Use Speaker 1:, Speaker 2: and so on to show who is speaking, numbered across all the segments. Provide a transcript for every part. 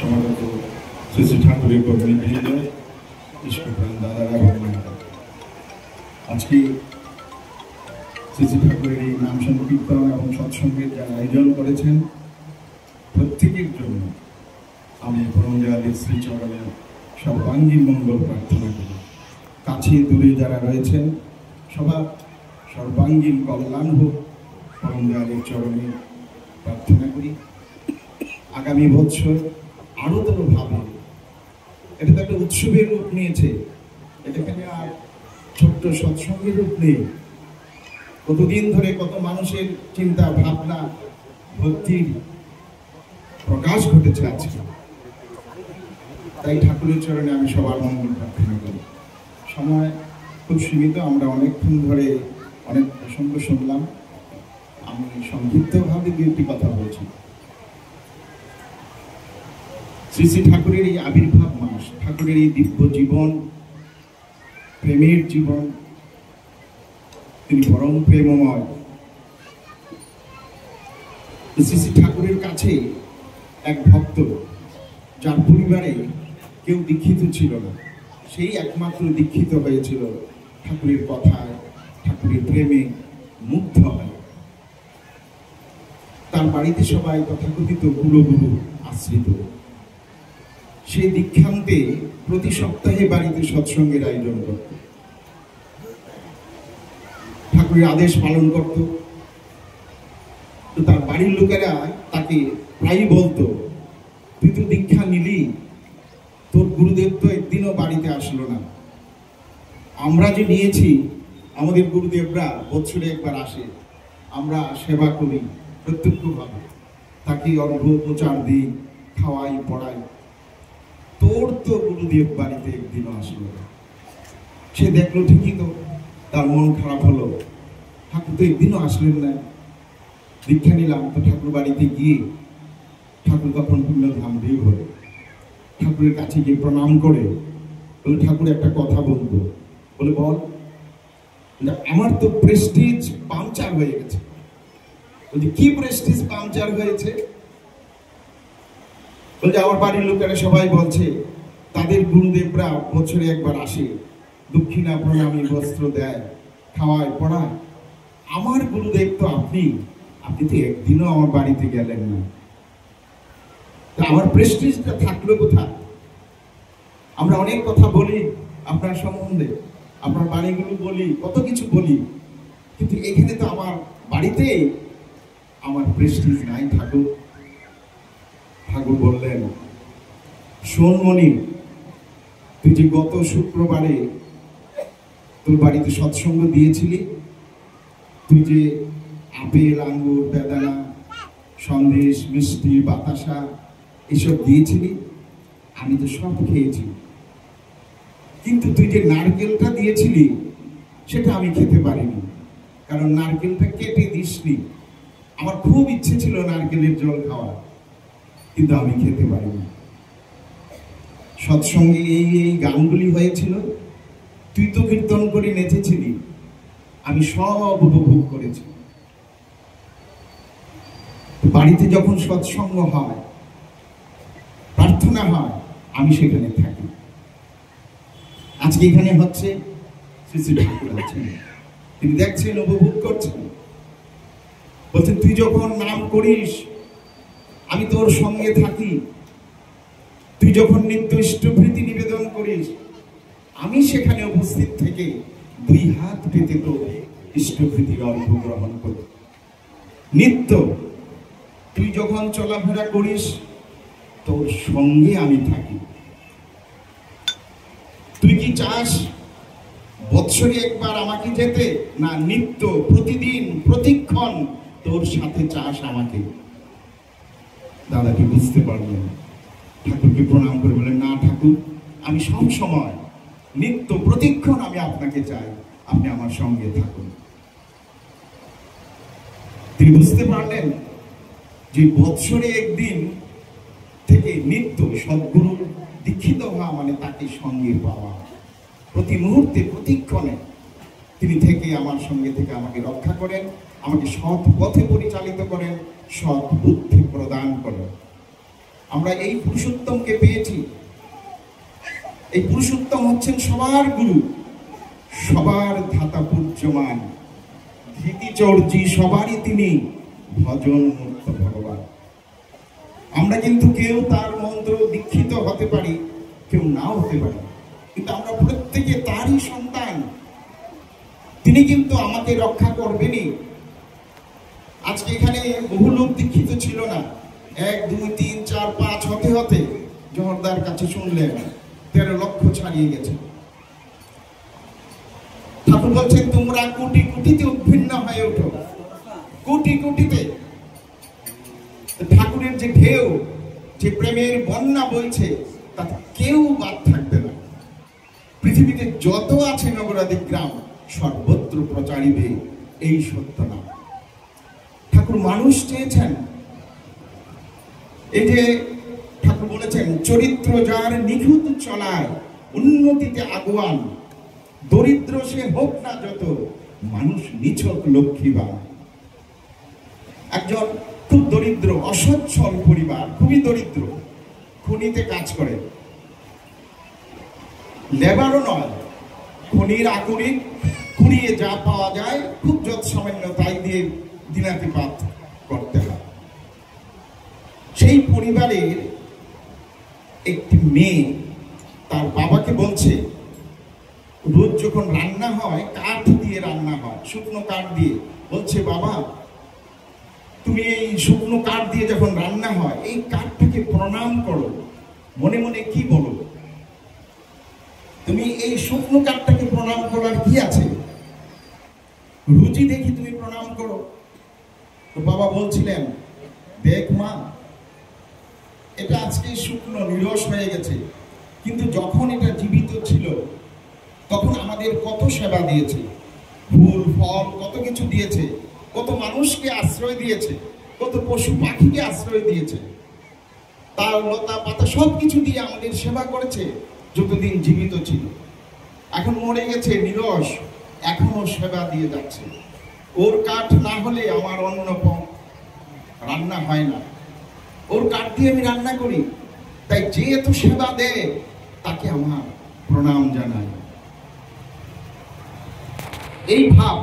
Speaker 1: সমাগত শ্রী শ্রী ঠাকুরের কর্মীবৃন্দ, ইষ্টপ্রাণ দাদারা এবং মায়েরা, আজকে শ্রী শ্রী ঠাকুরের এই নাম সংকীর্তন এবং সৎসঙ্গের যারা আয়োজন করেছেন প্রত্যেকের জন্য আমি পরমদয়ালের শ্রীচরণের সর্বাঙ্গীন মঙ্গল প্রার্থনা করি। কাছে দূরে যারা রয়েছেন সবার সর্বাঙ্গীন কল্যাণ হোক পরমদয়ালের চরণে প্রার্থনা করি। আগামী বছর আরো ভাবে এটা তো একটা উৎসবের রূপ নিয়েছে, এখানে আর ছোট্ট সৎসঙ্গের রূপ নেই। কতদিন ধরে কত মানুষের চিন্তা ভাবনা ভক্তির প্রকাশ ঘটেছে আজকে। তাই ঠাকুরের চরণে আমি সবার মঙ্গল প্রার্থনা করি। সময় খুব সীমিত, আমরা অনেকক্ষণ ধরে অনেক প্রসঙ্গ শুনলাম। আমি সংক্ষিপ্তভাবে দুটি কথা বলছি। শ্রী শ্রী ঠাকুরের এই আবির্ভাব মাস, ঠাকুরের এই দিব্য জীবন, প্রেমের জীবন, তিনি পরম প্রেমময়। শ্রী শ্রী ঠাকুরের কাছে এক ভক্ত, যার পরিবারে কেউ দীক্ষিত ছিল না, সেই একমাত্র দীক্ষিত হয়েছিল ঠাকুরের কথায়, ঠাকুরের প্রেমে মুগ্ধ হয়। তার বাড়িতে সবাই তথাকথিত কুলগুরু আশ্রিত। সেই দীক্ষান্তে প্রতি সপ্তাহে বাড়িতে সৎসঙ্গের আয়োজন করত, ঠাকুরের আদেশ পালন করত। তো তার বাড়ির লোকেরা তাকে প্রায়ই বলতো, তুই তো দীক্ষা নিলি, তোর গুরুদেব তো একদিনও বাড়িতে আসলো না। আমরা যে নিয়েছি, আমাদের গুরুদেবরা বছরে একবার আসে, আমরা সেবা করি প্রত্যক্ষভাবে, তাকে অর্ঘ্য উপচার দিই, খাওয়াই পড়াই। তোর তো গুরুদেব বাড়িতে একদিনও আসলো না। সে দেখলো ঠিকই তো, তার মন খারাপ হলো, ঠাকুর তো একদিনও আসলেন না। দীক্ষা নিলাম তো ঠাকুর বাড়িতে গিয়ে, ঠাকুর তখন পুণ্যধাম দেব হলো, ঠাকুরের কাছে গিয়ে প্রণাম করে বলে, ঠাকুর একটা কথা বলবো। বলে, বল। আমার তো প্রেস্টিজ পাংচার হয়ে গেছে। বলছি, কি প্রেস্টিজ পাংচার হয়েছে? বলছে, আমার বাড়ির লোকেরা সবাই বলছে তাদের গুরুদেবরা বছরে একবার আসে, দক্ষিণা প্রণামী বস্ত্র দেয়, খাওয়ায় পড়ায়। আমার গুরুদেব তো আপনি তো একদিনও আমার বাড়িতে গেলেন না। আমার প্রেস্টিজটা থাকলো কোথায়? আমরা অনেক কথা বলি আপনার সম্বন্ধে, আপনার বাড়িগুলো বলি, কত কিছু বলি, কিন্তু এখানে তো আমার বাড়িতে আমার প্রেস্টিজ নাই ঠাকুর। ঠাকুর বললেন, শোন মনি, তুই যে গত শুক্রবারে তোর বাড়িতে সৎসঙ্গ দিয়েছিলি, তুই যে আপেল, আঙ্গুর, বেদানা, সন্দেশ, মিষ্টি, বাতাসা এসব দিয়েছিলি, আমি তো সব খেয়েছি। কিন্তু তুই যে নারকেলটা দিয়েছিলি সেটা আমি খেতে পারিনি, কারণ নারকেলটা কেটে দিসনি। আমার খুব ইচ্ছে ছিল নারকেলের জল খাওয়ার, কিন্তু আমি খেতে পারিনি। সৎসঙ্গে এই গানগুলি হয়েছিল, তুই তো কীর্তন করে নেচেছিলি, আমি সব উপভোগ করেছি। বাড়িতে যখন সৎসঙ্গ হয়, প্রার্থনা হয়, আমি সেখানে থাকি। আজকে এখানে হচ্ছে, শ্রী শ্রী ঠাকুর আছেন, তিনি দেখছেন, উপভোগ করছেন। বলছেন, তুই যখন নাম করিস আমি তোর সঙ্গে থাকি, তুই যখন নিত্য ইষ্টভৃতি নিবেদন করিস আমি সেখানে উপস্থিত থেকে দুই হাত পেতে তো ইষ্টভৃতির অর্ঘ্য গ্রহণ করি। নিত্য তুই যখন চলাফেরা করিস তোর সঙ্গে আমি থাকি। তুই কি চাস বৎসরে একবার আমাকে যেতে, না নিত্য প্রতিদিন প্রতিক্ষণ তোর সাথে চাস আমাকে? দাদাকে বুঝতে পারলেন, ঠাকুরকে প্রণাম করে বলেন, না ঠাকুর, আমি সব সময় নিত্য প্রতিক্ষণ আমি আপনাকে চাই, আপনি আমার সঙ্গে থাকুন। তিনি বুঝতে পারলেন যে বৎসরে একদিন থেকে নিত্য সদ্গুরু দীক্ষিত হওয়া মানে তাকে সঙ্গে পাওয়া। প্রতি মুহূর্তে প্রতিক্ষণে তিনি থেকে আমার সঙ্গে থেকে আমাকে রক্ষা করেন, আমাকে সৎ পথে পরিচালিত করেন, সৎ বুদ্ধি প্রদান করেন। আমরা এই পুরুষোত্তমকে পেয়েছি। এই পুরুষোত্তম হচ্ছেন সবার গুরু, সবার ধাতা পূজ্যমান, ধৃতিচর্যি সবারই তিনি, ভজন মুক্ত ভগবান। আমরা কিন্তু কেউ তার মন্ত্র দীক্ষিত হতে পারি, কেউ নাও হতে পারি, কিন্তু আমরা প্রত্যেকে তারই সন্তান। তিনি কিন্তু আমাকে রক্ষা করবেনই। আজকে এখানে বহু লোক দীক্ষিত ছিল না, 1, 2, 3, 4, 5 হতে হতে জহরদার কাছে শুনলেন 13 লক্ষ ছাড়িয়ে গেছে। ঠাকুর বলছেন তোমরা কোটি কোটিতে উদ্ভিন্ন হয়ে ওঠো, কোটি কোটিতে। ঠাকুরের যে ঢেউ, যে প্রেমের বন্যা বইছে, তাতে কেউ বাদ থাকবে না। পৃথিবীতে যত আছে নগরাদি গ্রাম, সর্বত্র প্রচারিবে এই সত্য নাম। ঠাকুর মানুষ চেয়েছেন। এই যে ঠাকুর বলেছেন চরিত্র যার নিখুঁত চলায়, উন্নতিতে আগুয়ান, দরিদ্র সে হোক না যত, মানুষ নিছক লক্ষ্মীবান। একজন খুব দরিদ্র, অসচ্ছল পরিবার, খুবই দরিদ্র, খনিতে কাজ করে, লেবারও নয়, খনির আকরিক কুড়িয়ে যা পাওয়া যায় খুব যত সামান্য তাই দিয়ে দিনাতিপাত করতে হয়। সেই পরিবারের একটি মেয়ে তার বাবাকে বলছে, রোজ যখন রান্না হয় কাঠ দিয়ে রান্না হয়, শুকনো কাঠ দিয়ে, বলছে বাবা তুমি এই শুকনো কাঠ দিয়ে যখন রান্না হয় এই কাঠটাকে প্রণাম করো, মনে মনে কি বলো? তুমি এই শুকনো কাঠটাকে প্রণাম করার কি আছে? রুচি দেখি তুমি প্রণাম করো। তো বাবা বলছিলেন, দেখ মা, এটা আজকে শুকনো নিরস হয়ে গেছে, কিন্তু যখন এটা জীবিত ছিল তখন আমাদের কত সেবা দিয়েছে, ফুল ফল কত কিছু দিয়েছে, কত মানুষকে আশ্রয় দিয়েছে, কত পশু পাখিকে আশ্রয় দিয়েছে, তার লতা পাতা সবকিছু দিয়ে আমাদের সেবা করেছে যতদিন জীবিত ছিল। এখন মরে গেছে নিরস, এখনো সেবা দিয়ে যাচ্ছে। ওর কাঠ না হলে আমার অন্ন রান্না হয় না, ওর কাঠ দিয়ে আমি রান্না করি, তাই যে এত সেবা দেয় তাকে আমার প্রণাম জানাই। এই ভাব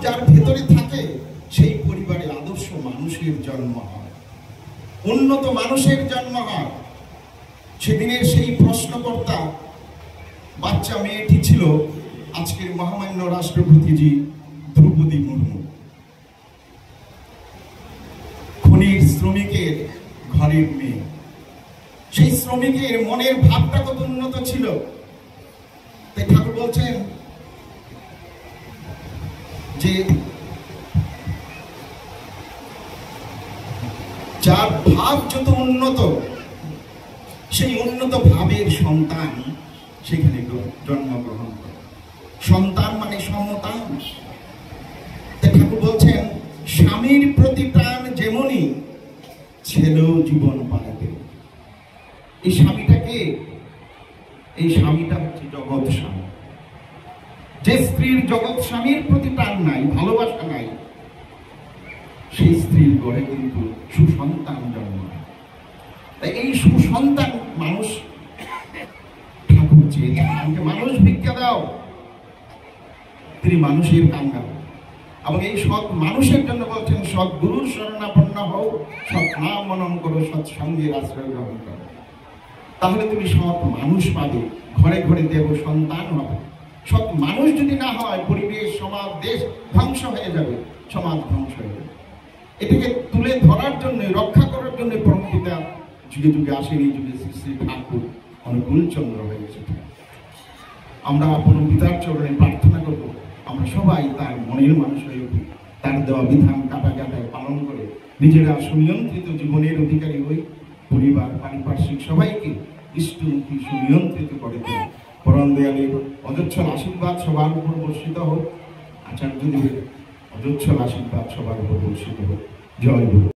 Speaker 1: যার ভেতরে থাকে সেই পরিবারে আদর্শ মানুষের জন্ম হয়, উন্নত মানুষের জন্ম হয়। সেদিনের সেই প্রশ্নকর্তা বাচ্চা মেয়েটি ছিল আজকের মহামান্য রাষ্ট্রপতিজি দ্রৌপদী মুর্মু। খনির শ্রমিকের ঘরের মেয়ে, সেই শ্রমিকের মনের ভাবটা কত উন্নত ছিল। তাই ঠাকুর বলছেন যে যার ভাব যত উন্নত, সেই উন্নত ভাবের সন্তান সেখানে জন্মগ্রহণ করে। সন্তান মানে সমতান। তাই ঠাকুর বলছেন স্বামীর প্রতি প্রাণ যেমনই, ছেলেও জীবন পালাবে। এই স্বামীটাকে, এই স্বামীটা হচ্ছে জগৎ স্বামী। যে স্ত্রীর জগৎ স্বামীর প্রতি প্রাণ নাই, ভালোবাসা নাই, সেই স্ত্রীর ঘরে কিন্তু সুসন্তান জন্ম হয়। তাই এই সুসন্তান মানুষ ঠাকুর চেয়েছেন, আমাকে মানুষ ভিক্ষা দাও, তিনি মানুষের কাঙ্গাল। এবং এই সৎ মানুষের জন্য বলছেন সৎ গুরুর শরণাপন্ন হও, সৎ নাম মনন করো, সৎসঙ্গের আশ্রয় গ্রহণ করো, তাহলে তুমি সৎ মানুষ পাবে, ঘরে ঘরে দেব সন্তান হবে। সৎ মানুষ যদি না হয়, পরিবেশ, সমাজ, দেশ ধ্বংস হয়ে যাবে, সমাজ ধ্বংস হয়ে যাবে। এটাকে তুলে ধরার জন্য, রক্ষা করার জন্য পরমপিতা যুগে যুগে আসেন, এই যুগে শ্রী শ্রী ঠাকুর অনুকূল চন্দ্র হয়ে এসেছে। আমরা পরমপিতার চরণে প্রার্থনা করব, আমরা সবাই তার মনের মানুষ হয়ে উঠি, তার দেওয়া বিধান কাটায় পালন করে নিজেরা সুনিয়ন্ত্রিত জীবনের অধিকারী হই, পরিবার পারিপার্শ্বিক সবাইকে ইষ্টমুখী সুনিয়ন্ত্রিত করে দিই। পরম দয়ালের অজস্র আশীর্বাদ সবার উপর বর্ষিত হোক, আচার্যদেবের অজস্র আশীর্বাদ সবার উপর বর্ষিত হোক। জয় গুরু।